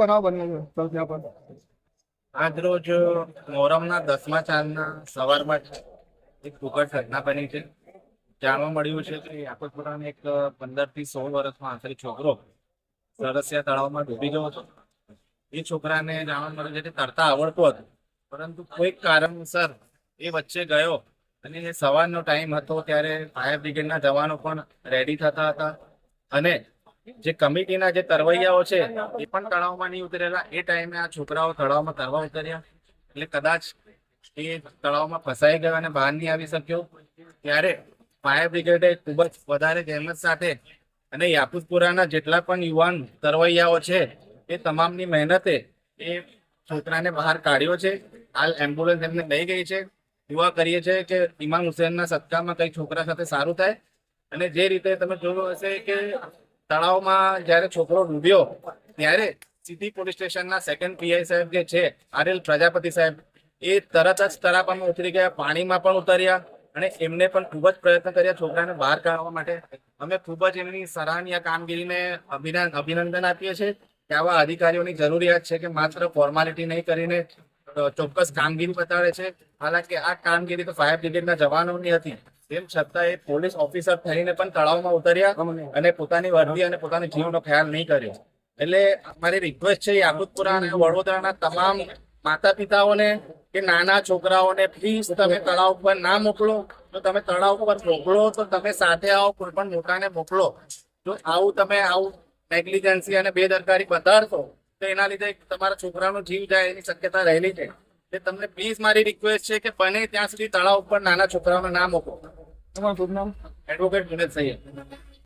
બનાવ બન્યો છે ત્યાં પર? આજ રોજ મોહરમના 10મા ચાંદના સવારમાં એક દુઃખદ ઘટના બની છે. જાણવા મળ્યું છે કે યાકુતપુરાનો એક 15 થી 16 વર્ષનો આંતરિક છોકરો સરસિયા તળાવમાં ડૂબી ગયો હતો. એ છોકરાને જાણવા મળ્યું છે કે તરતા આવડતું હતું, પરંતુ કોઈક કારણસર એ વચ્ચે ગયો અને એ સવારનો ટાઈમ હતો ત્યારે ફાયર બ્રિગેડના જવાનો પણ રેડી થતા હતા અને જે કમિટીના જે તરવૈયાઓ છે એ પણ તળાવમાં નહીં ઉતરેલા. એ ટાઈમે આ છોકરાઓ તળાવમાં તરવા ઉતર્યા એટલે કદાચ એ તળાવમાં ફસાઈ ગયો અને બહાર નહીં આવી શક્યો. ત્યારે ફાયર બ્રિગેડે ખૂબ જ વધારે જહેમત સાથે અને યાકુતપુરાના જેટલા પણ યુવાન તરવૈયાઓ છે એ તમામની મહેનતે એ છોકરાને બહાર કાઢ્યો છે. હાલ એમ્બ્યુલન્સ એમને લઈ ગઈ છે. દુઆ કરીએ છીએ કે ઇમામ હુસેનના સદકામાં કઈ છોકરા સાથે સારું થાય. અને જે રીતે તમે જોયું હશે કે તળાવમાં જ્યારે છોકરો ડૂબ્યો ત્યારે સીધી પોલીસ સ્ટેશનના સેકન્ડ પીઆઈ સાહેબ જે છે આરએલ પ્રજાપતિ સાહેબ, એ તરત જ તળાવમાં ઉતરી ગયા, પાણીમાં પણ ઉતર્યા અને એમને પણ ખૂબ જ પ્રયત્ન કર્યા છોકરાને બહાર કાઢવા માટે. અમે ખૂબ જ એમની સરાહનીય કામગીરીને અભિનંદન આપીએ છીએ કે આવા અધિકારીઓની જરૂરિયાત છે કે માત્ર ફોર્માલિટી નહીં કરીને ચોક્કસ કામગીરી બતાડે છે. હાલાકી આ કામગીરી તો ફાયર બ્રિગેડના જવાનોની હતી, તેમ છતાં એ પોલીસ ઓફિસર થઈને પણ તળાવમાં ઉતર્યા અને પોતાની વર્દી અને પોતાની જીવનો ખ્યાલ નહીં કર્યો. એટલે મારી રિક્વેસ્ટ છે યાકુતપુરા અને વડોદરાના તમામ માતા પિતાઓને કે નાના છોકરાઓને પ્લીઝ તમે તળાવ પર ના મોકલો. જો તમે તળાવ પર મોકલો તો તમે સાથે આવો, કોઈ પણ મોટાને મોકલો. જો આવું નેગ્લિજન્સી અને બેદરકારી બતાડશો તો એના લીધે તમારા છોકરાનો જીવ જાય એની શક્યતા રહેલી છે. એટલે તમને પ્લીઝ મારી રિક્વેસ્ટ છે કે બને ત્યાં સુધી તળાવ ઉપર નાના છોકરાઓને ના મોકલો. તમારું શુભ નામ? એડવોકેટ જુનેદ સૈયદ.